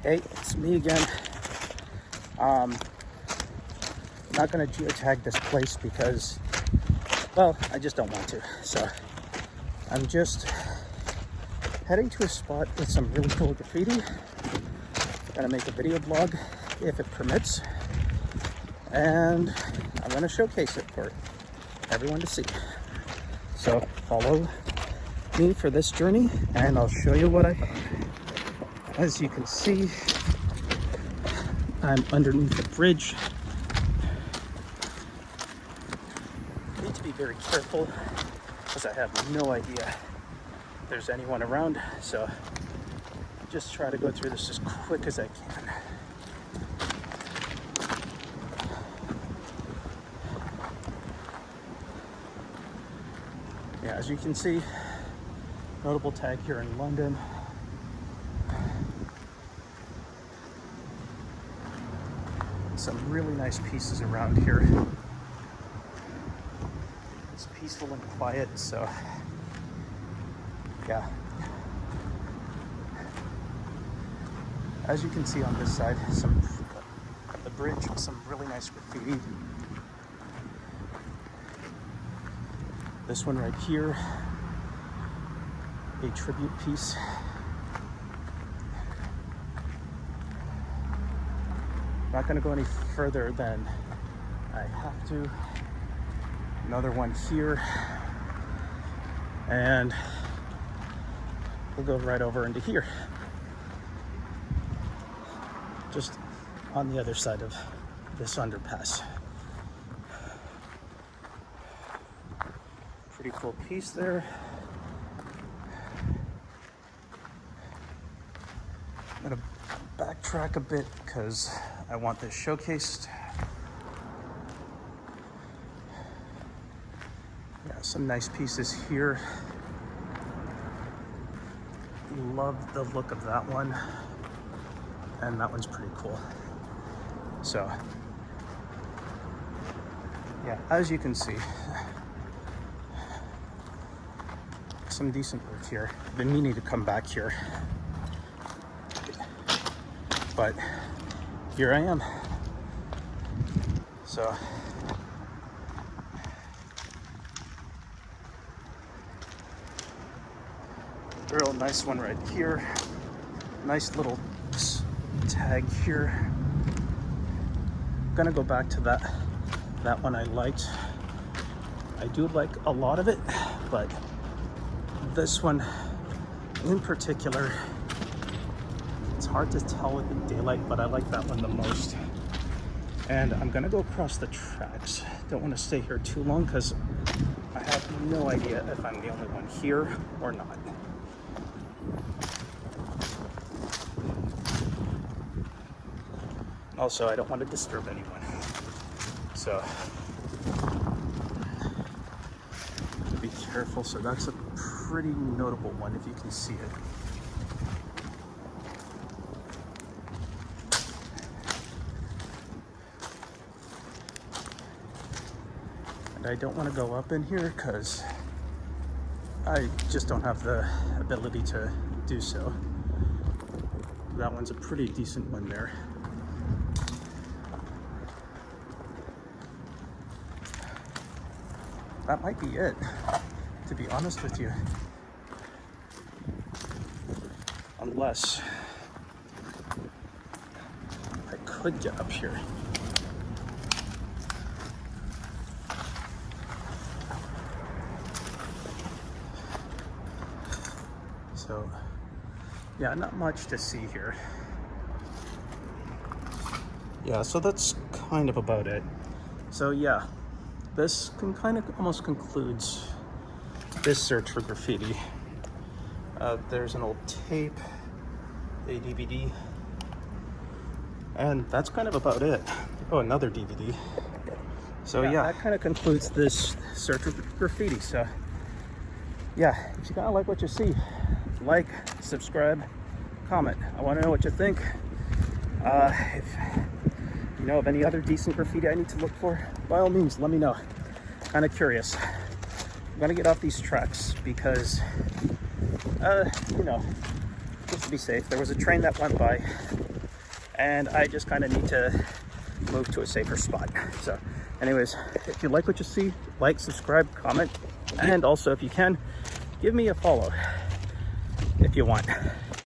Hey, it's me again. I'm not gonna geotag this place because, well, I just don't want to. So I'm just heading to a spot with some really cool graffiti. Gonna make a video blog if it permits, and I'm gonna showcase it for everyone to see. So follow me for this journey and I'll show you what I found. As you can see, I'm underneath the bridge. I need to be very careful because I have no idea if there's anyone around, so just try to go through this as quick as I can. Yeah, as you can see, notable tag here in London. Some really nice pieces around here. It's peaceful and quiet, so yeah. As you can see on this side, some of the bridge, some really nice graffiti. This one right here, a tribute piece. Not going to go any further than I have to. Another one here, and we'll go right over into here, just on the other side of this underpass. Pretty cool piece there. I'm gonna backtrack a bit because I want this showcased. Yeah, some nice pieces here. Love the look of that one. And that one's pretty cool. So, yeah, as you can see, some decent work here. Been meaning to come back here, but here I am. So real nice one right here. Nice little tag here. Gonna go back to that one I liked. I do like a lot of it, but this one in particular, it's hard to tell with the daylight, but I like that one the most. And I'm gonna go across the tracks. Don't want to stay here too long because I have no idea if I'm the only one here or not. Also, I don't want to disturb anyone. So, be careful. So that's a pretty notable one if you can see it. And I don't want to go up in here because I just don't have the ability to do so. That one's a pretty decent one there. That might be it, to be honest with you. Unless I could get up here. So, yeah, not much to see here. Yeah, so that's kind of about it. So yeah, this kind of almost concludes this search for graffiti. There's an old tape, a DVD, and that's kind of about it. Oh, another DVD. So yeah, that kind of concludes this search for graffiti. So yeah, if you kind of like what you see, like, subscribe, comment. I want to know what you think. If you know of any other decent graffiti I need to look for, by all means, let me know. Kind of curious. I'm gonna get off these tracks because, you know, just to be safe. There was a train that went by, and I just kind of need to move to a safer spot. So anyways, if you like what you see, like, subscribe, comment, and also if you can, give me a follow if you want.